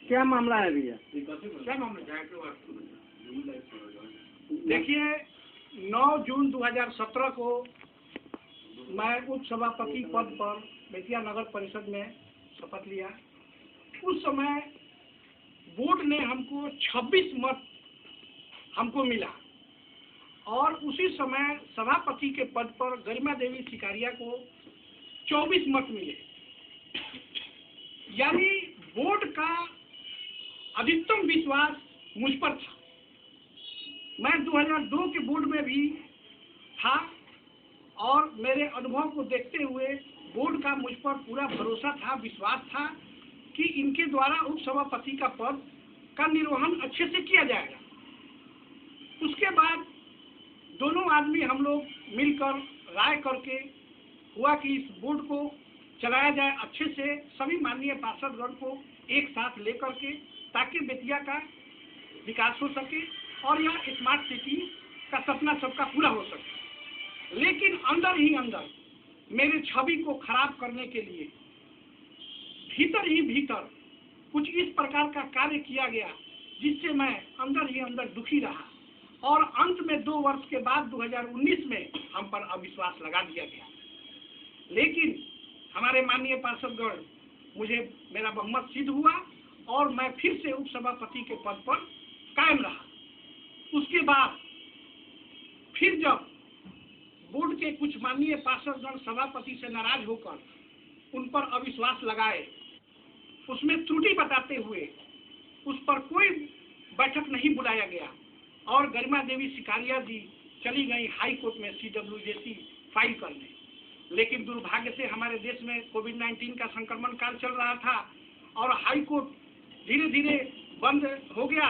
क्या मामला है भैया? क्या मामला है? देखिए, 9 जून 2017 को मैं उप सभापति पद पर बेतिया नगर परिषद में शपथ लिया। उस समय बोर्ड ने हमको 26 मत हमको मिला और उसी समय सभापति के पद पर गरिमा देवी सिकारिया को 24 मत मिले। यानी बोर्ड का अधिकतम विश्वास मुझ पर था। मैं 2002 के बोर्ड में भी था और मेरे अनुभव को देखते हुए बोर्ड का मुझ पर पूरा भरोसा था, विश्वास था कि इनके द्वारा उप सभापति का पद का निर्वहन अच्छे से किया जाएगा। उसके बाद दोनों आदमी हम लोग मिलकर राय करके हुआ कि इस बोर्ड को चलाया जाए अच्छे से, सभी माननीय पार्षदगण को एक साथ लेकर के, ताकि बेतिया का विकास हो सके और यह स्मार्ट सिटी का सपना सबका पूरा हो सके। लेकिन अंदर ही अंदर मेरे छवि को खराब करने के लिए भीतर ही भीतर कुछ इस प्रकार का कार्य किया गया जिससे मैं अंदर ही अंदर दुखी रहा और अंत में 2 वर्ष के बाद 2019 में हम पर अविश्वास लगा दिया गया। लेकिन हमारे माननीय पार्षदगण मुझे मेरा बहुमत सिद्ध हुआ और मैं फिर से उप सभापति के पद पर कायम रहा। उसके बाद फिर जब बोर्ड के कुछ माननीय पार्षदगण सभापति से नाराज होकर उन पर अविश्वास लगाए, उसमें त्रुटि बताते हुए उस पर कोई बैठक नहीं बुलाया गया और गरिमा देवी सिकारिया जी चली गई हाई कोर्ट में CWJC फाइल करने। लेकिन दुर्भाग्य से हमारे देश में कोविड-19 का संक्रमण काल चल रहा था और हाई कोर्ट धीरे धीरे बंद हो गया,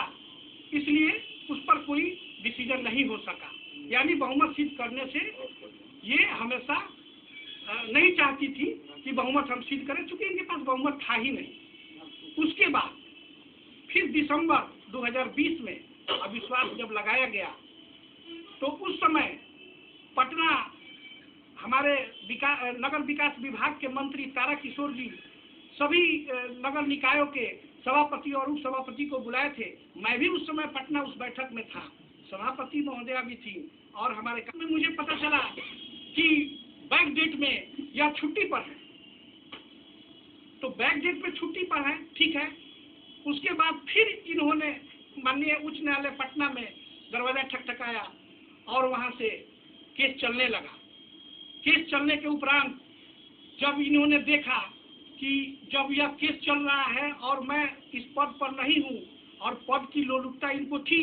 इसलिए उस पर कोई डिसीजन नहीं हो सका। यानी बहुमत सिद्ध करने से ये हमेशा नहीं चाहती थी कि बहुमत हम सिद्ध करें, चूंकि इनके पास बहुमत था ही नहीं। उसके बाद फिर दिसंबर 2020 में अविश्वास जब लगाया गया तो उस समय पटना हमारे नगर विकास विभाग के मंत्री तारा किशोर जी सभी नगर निकायों के सभापति और उप सभापति को बुलाए थे। मैं भी उस समय पटना उस बैठक में था, सभापति महोदया भी थी और हमारे काम में मुझे पता चला कि बैक डेट में यह छुट्टी पर है। तो बैक डेट में छुट्टी पर है, ठीक है। उसके बाद फिर इन्होंने माननीय उच्च न्यायालय पटना में दरवाजा ठकठकाया और वहां से केस चलने लगा। केस चलने के उपरांत जब इन्होंने देखा कि जब यह केस चल रहा है और मैं इस पद पर नहीं हूं और पद की लोलुपता इनको थी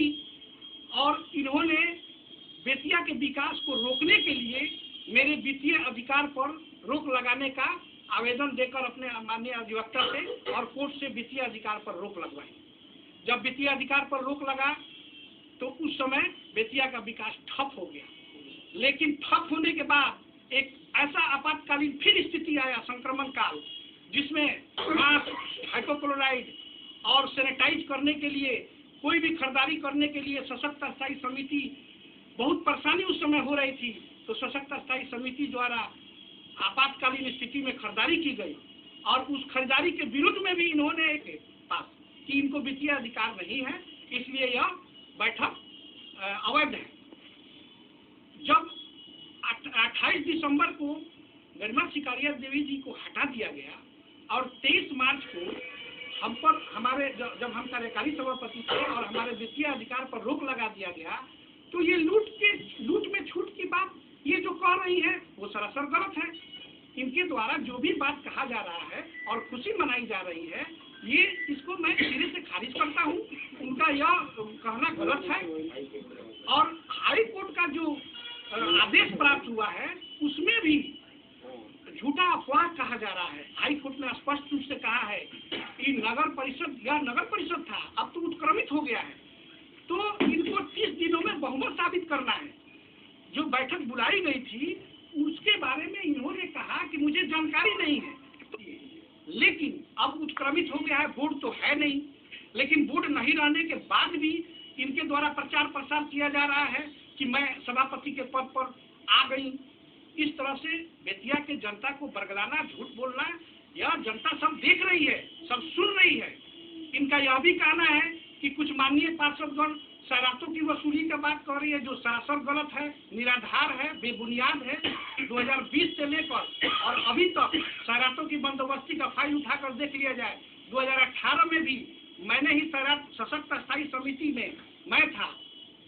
और इन्होंने बेतिया के विकास को रोकने के लिए मेरे वित्तीय अधिकार पर रोक लगाने का आवेदन देकर अपने माननीय अधिवक्ता से और कोर्ट से वित्तीय अधिकार पर रोक लगवाई। जब वित्तीय अधिकार पर रोक लगा तो उस समय बेतिया का विकास ठप हो गया। लेकिन ठप होने के बाद एक ऐसा आपातकालीन फिर स्थिति आया, संक्रमण काल, जिसमें मास्क, हाइड्रोक्लोराइड और सैनिटाइज करने के लिए, कोई भी खरीदारी करने के लिए सशक्त स्थायी समिति, बहुत परेशानी उस समय हो रही थी। तो सशक्त स्थायी समिति द्वारा आपातकालीन स्थिति में खरीदारी की गई और उस खरीदारी के विरुद्ध में भी इन्होंने एक पास कि इनको वित्तीय अधिकार नहीं है, इसलिए यह बैठक अवैध है। जब 28 दिसंबर को गरिमा सिकारिया देवी जी को हटा दिया गया और 23 मार्च को हम पर हमारे जब हम कार्यकारी सभापति थे और हमारे वित्तीय अधिकार पर रोक लगा दिया गया, तो ये लूट में छूट की बात ये जो कह रही है वो सरासर गलत है। इनके द्वारा जो भी बात कहा जा रहा है और खुशी मनाई जा रही है, ये इसको मैं सिरे से खारिज करता हूँ। उनका यह कहना गलत है और हाई कोर्ट का जो आदेश प्राप्त हुआ है उसमें भी झूठा अफवाह कहा जा रहा है। हाई कोर्ट ने स्पष्ट रूप से कहा है कि नगर परिषद था, अब तो उत्क्रमित हो गया है, तो इनको 30 दिनों में बहुमत साबित करना है। जो बैठक बुलाई गई थी उसके बारे में इन्होंने कहा कि मुझे मुझे जानकारी नहीं है। लेकिन अब उत्क्रमित हो गया है, बोर्ड तो है नहीं, लेकिन बोर्ड नहीं रहने के बाद भी इनके द्वारा प्रचार प्रसार किया जा रहा है कि मैं सभापति के पद पर आ गई। इस तरह से बेतिया के जनता को बरगलाना, झूठ बोलना, यह जनता सब देख रही है, सब सुन रही है। इनका यह भी कहना है कि कुछ माननीय पार्षदगण सरातों की वसूली की बात कर रही है, जो सरासर गलत है, निराधार है, बेबुनियाद है। 2020 से लेकर और अभी तक सरातों की बंदोबस्ती का फाइल उठाकर देख लिया जाए। 2018 में भी मैंने ही सरात सशक्त स्थायी समिति में मैं था,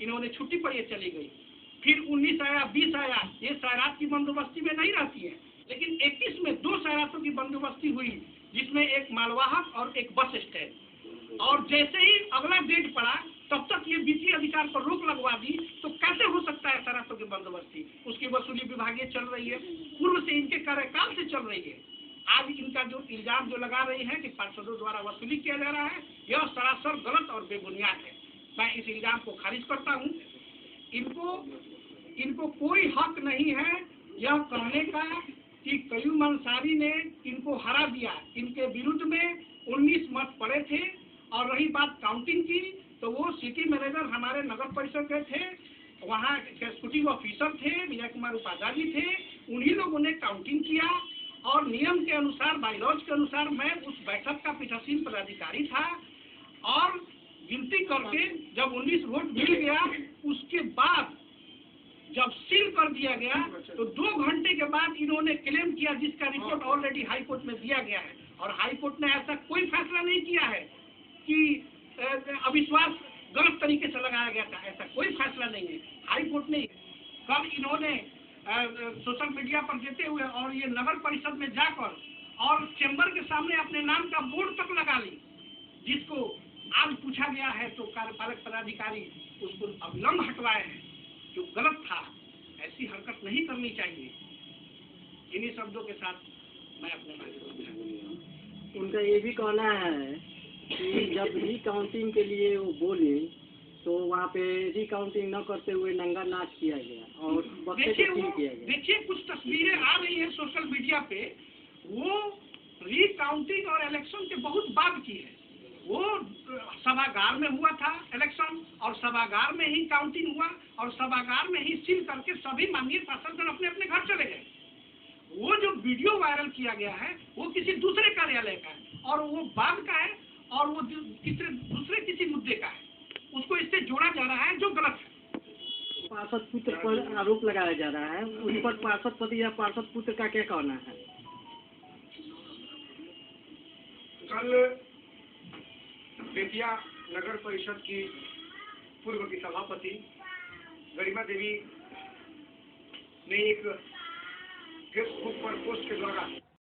इन्होंने छुट्टी पर ये चली गई। फिर 19 आया, 20 आया, ये सरात की बंदोबस्ती में नहीं रहती है, लेकिन 21 में 2 सरातों की बंदोबस्ती हुई, जिसमें एक मालवाहक और एक बस स्टैंड। और जैसे ही अगला डेट पड़ा, तब तक ये वित्तीय अधिकार पर रोक लगवा दी। तो कैसे हो सकता है सरातों की बंदोबस्ती? उसकी वसूली विभागीय चल रही है, पूर्व से इनके कार्यकाल से चल रही है। आज इनका जो इल्जाम जो लगा रही है कि पार्षदों द्वारा वसूली किया जा रहा है, यह सरासर गलत और बेबुनियाद है। मैं इस इल्जाम को खारिज करता हूँ। इनको कोई हक नहीं है यह कहने का कि कयूम अंसारी ने इनको हरा दिया। इनके विरुद्ध में 19 मत पड़े थे। और रही बात काउंटिंग की, तो वो सिटी मैनेजर हमारे नगर परिषद के थे, वहाँ एग्जीक्यूटिव ऑफिसर थे, विजय कुमार उपाध्याय थे, उन्हीं लोगों ने काउंटिंग किया। और नियम के अनुसार, बायलॉज के अनुसार मैं उस बैठक का पीठासीन पदाधिकारी था। और गिनती करके जब 19 वोट मिल गया, उसके बाद जब सील कर दिया गया, तो 2 घंटे के बाद इन्होंने क्लेम किया, जिसका रिपोर्ट ऑलरेडी हाई कोर्ट में दिया गया है। और हाई कोर्ट ने ऐसा कोई फैसला नहीं किया है कि अविश्वास गलत तरीके से लगाया गया था, ऐसा कोई फैसला नहीं है। हाई कोर्ट ने कल इन्होंने सोशल मीडिया पर देते हुए और ये नगर परिषद में जाकर और चैम्बर के सामने अपने नाम का बोर्ड तक लगा ली, जिसको आज पूछा गया है तो कार्यपालक पदाधिकारी उसको अविलंब हटवाए हैं, जो गलत था। ऐसी हरकत नहीं करनी चाहिए। इन्हीं शब्दों के साथ मैं अपने बात। उनका ये भी कहना है कि जब रिकाउंटिंग के लिए वो बोले तो वहाँ पे रिकाउंटिंग न करते हुए नंगा नाच किया गया और बक्से को सील किया गया। देखिए कुछ तस्वीरें आ रही हैं सोशल मीडिया पे, वो रिकाउंटिंग और इलेक्शन के बहुत बाद की है। वो सभागार में हुआ था इलेक्शन, और सभागार में ही काउंटिंग हुआ, और सभागार में ही सील करके सभी माननीय पार्षदगण अपने अपने घर चले गए। वो जो वीडियो वायरल किया गया है वो किसी दूसरे कार्यालय का है, और वो बाद का है, और वो दूसरे किसी मुद्दे का है। उसको इससे जोड़ा जा रहा है, जो गलत है। पार्षद पुत्र पर आरोप लगाया जा रहा है, उन पर पार्षद पति या पार्षद पुत्र का क्या कहना है? कल बेतिया नगर परिषद की पूर्व की सभापति गरिमा देवी ने एक फेसबुक पर पोस्ट के द्वारा